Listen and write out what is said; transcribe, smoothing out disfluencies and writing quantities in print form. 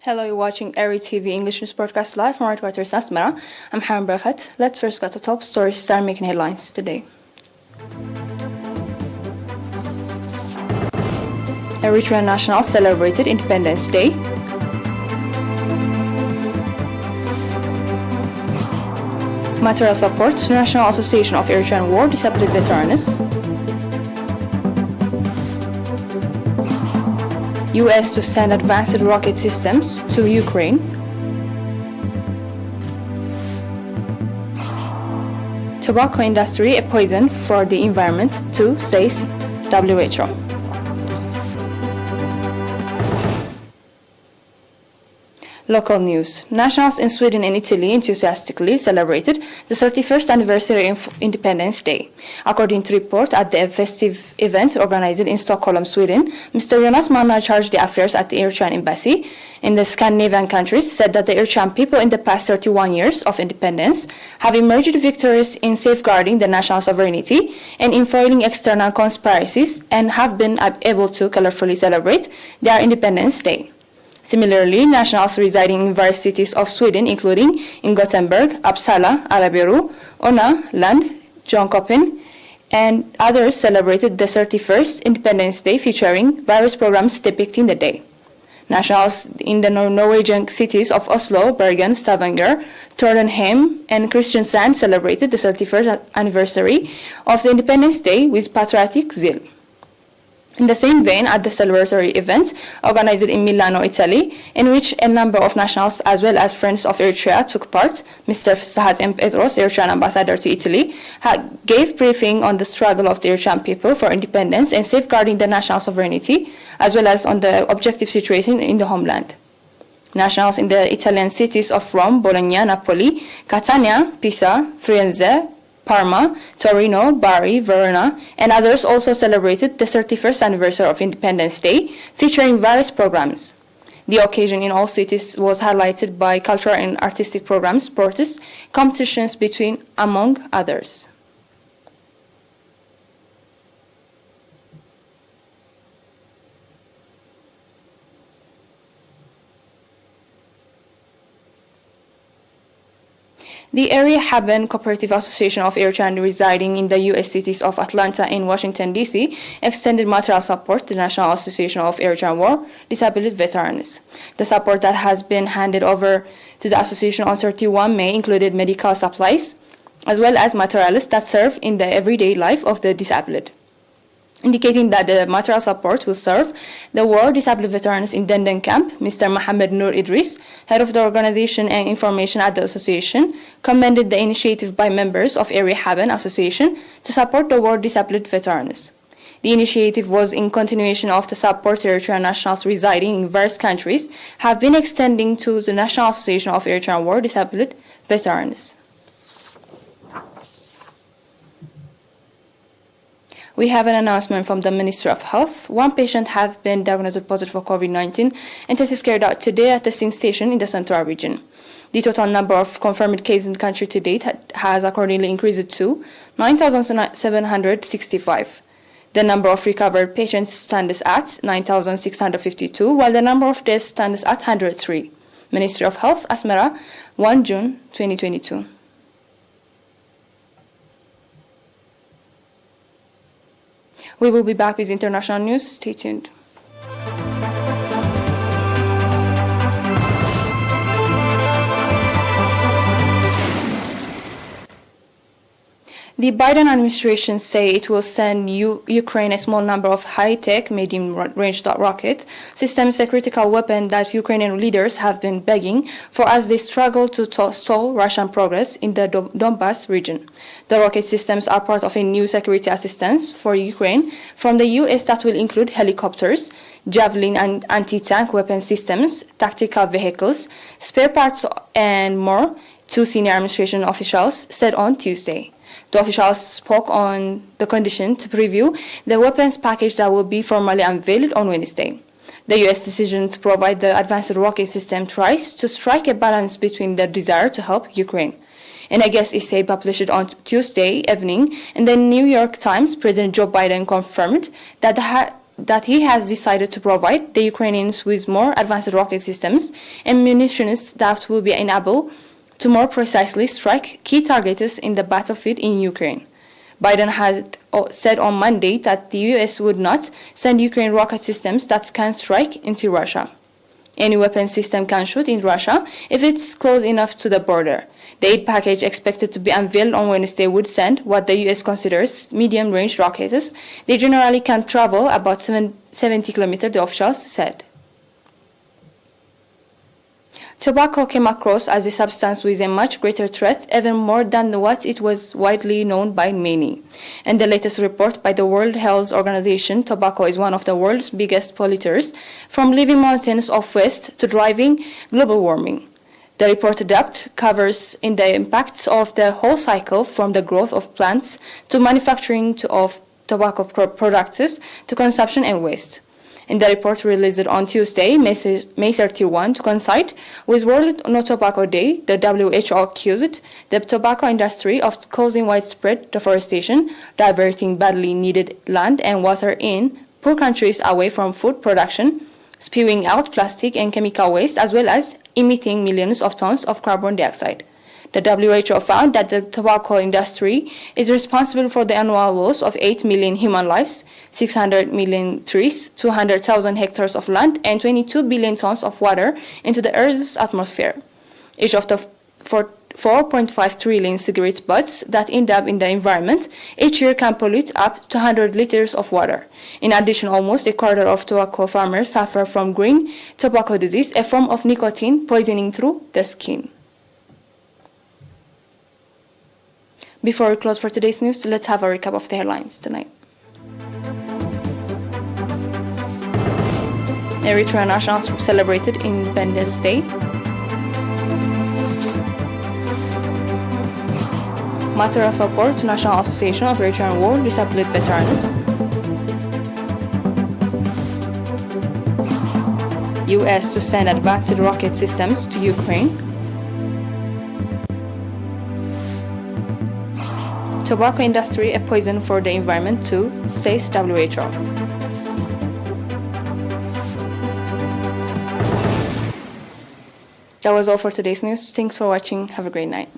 Hello, you're watching ERi-TV English News Broadcast live from our headquarters in Asmara. I'm Harim Berkhat. Let's first get the top stories start making headlines today. Eritrean nationals celebrated Independence Day. Material support to National Association of Eritrean War Disabled Veterans. US to send advanced rocket systems to Ukraine. Tobacco industry a poison for the environment too, says WHO. Local news. Nationals in Sweden and Italy enthusiastically celebrated the 31st anniversary of Independence Day. According to report at the festive event organized in Stockholm, Sweden, Mr. Jonas Mannar, charged the affairs at the Eritrean embassy in the Scandinavian countries, said that the Eritrean people in the past 31 years of independence have emerged victorious in safeguarding the national sovereignty and in foiling external conspiracies and have been able to colorfully celebrate their Independence Day. Similarly, nationals residing in various cities of Sweden, including in Gothenburg, Uppsala, Alaberu, Ona, Lund, Jönköping, and others celebrated the 31st Independence Day, featuring various programs depicting the day. Nationals in the Norwegian cities of Oslo, Bergen, Stavanger, Trondheim, and Kristiansand celebrated the 31st anniversary of the Independence Day with patriotic zeal. In the same vein, at the celebratory event organized in Milano, Italy, in which a number of nationals as well as friends of Eritrea took part, Mr. Sahat M. Petros, Eritrean ambassador to Italy, gave briefing on the struggle of the Eritrean people for independence and safeguarding the national sovereignty, as well as on the objective situation in the homeland. Nationals in the Italian cities of Rome, Bologna, Napoli, Catania, Pisa, Firenze, Parma, Torino, Bari, Verona, and others also celebrated the 31st anniversary of Independence Day, featuring various programs. The occasion in all cities was highlighted by cultural and artistic programs, protests, competitions between, among others. The ERi-TV Cooperative Association of Eritreans residing in the U.S. cities of Atlanta and Washington, D.C. extended material support to the National Association of Eritrean War Disabled Veterans. The support that has been handed over to the association on 31 May included medical supplies, as well as materials that serve in the everyday life of the disabled, indicating that the material support will serve the war disabled veterans in Denden camp. Mr. Mohammed Nur Idris, head of the organization and information at the association, commended the initiative by members of ERi-TV Association to support the war disabled veterans. The initiative was in continuation of the support Eritrean nationals residing in various countries have been extending to the National Association of Eritrean War Disabled Veterans. We have an announcement from the Ministry of Health. One patient has been diagnosed positive for COVID-19 and test is carried out today at the Sin station in the Central region. The total number of confirmed cases in the country to date has accordingly increased to 9,765. The number of recovered patients stands at 9,652, while the number of deaths stands at 103. Ministry of Health, Asmara, 1 June 2022. We will be back with international news. Stay tuned. The Biden administration say it will send Ukraine a small number of high-tech, medium-range rocket systems, a critical weapon that Ukrainian leaders have been begging for as they struggle to stall Russian progress in the Donbas region. The rocket systems are part of a new security assistance for Ukraine from the U.S. that will include helicopters, javelin and anti-tank weapon systems, tactical vehicles, spare parts, and more, two senior administration officials said on Tuesday. The officials spoke on the condition to preview the weapons package that will be formally unveiled on Wednesday. The U.S. decision to provide the advanced rocket system tries to strike a balance between the desire to help Ukraine. In a guest essay published on Tuesday evening in the New York Times, President Joe Biden confirmed that that he has decided to provide the Ukrainians with more advanced rocket systems and munitions that will be enabled to more precisely strike key targets in the battlefield in Ukraine. Biden had said on Monday that the US would not send Ukraine rocket systems that can strike into Russia. Any weapon system can shoot in Russia if it's close enough to the border. The aid package expected to be unveiled on Wednesday would send what the US considers medium-range rockets. They generally can travel about 70 kilometers, the officials said. Tobacco came across as a substance with a much greater threat, even more than what it was widely known by many. In the latest report by the World Health Organization, tobacco is one of the world's biggest polluters, from leaving mountains of waste to driving global warming. The report depth covers in the impacts of the whole cycle, from the growth of plants to manufacturing of tobacco products to consumption and waste. In the report released on Tuesday, May 31, to coincide with World No Tobacco Day, the WHO accused the tobacco industry of causing widespread deforestation, diverting badly needed land and water in poor countries away from food production, spewing out plastic and chemical waste, as well as emitting millions of tons of carbon dioxide. The WHO found that the tobacco industry is responsible for the annual loss of 8 million human lives, 600 million trees, 200,000 hectares of land, and 22 billion tons of water into the Earth's atmosphere. Each of the 4.5 trillion cigarette butts that end up in the environment each year can pollute up to 100 liters of water. In addition, almost a quarter of tobacco farmers suffer from green tobacco disease, a form of nicotine poisoning through the skin. Before we close for today's news, let's have a recap of the headlines tonight. Eritrea nationals celebrated Independence Day. Material support to National Association of Eritrean War Disability Veterans. US to send advanced rocket systems to Ukraine. Tobacco industry a poison for the environment too, says WHO. That was all for today's news. Thanks for watching. Have a great night.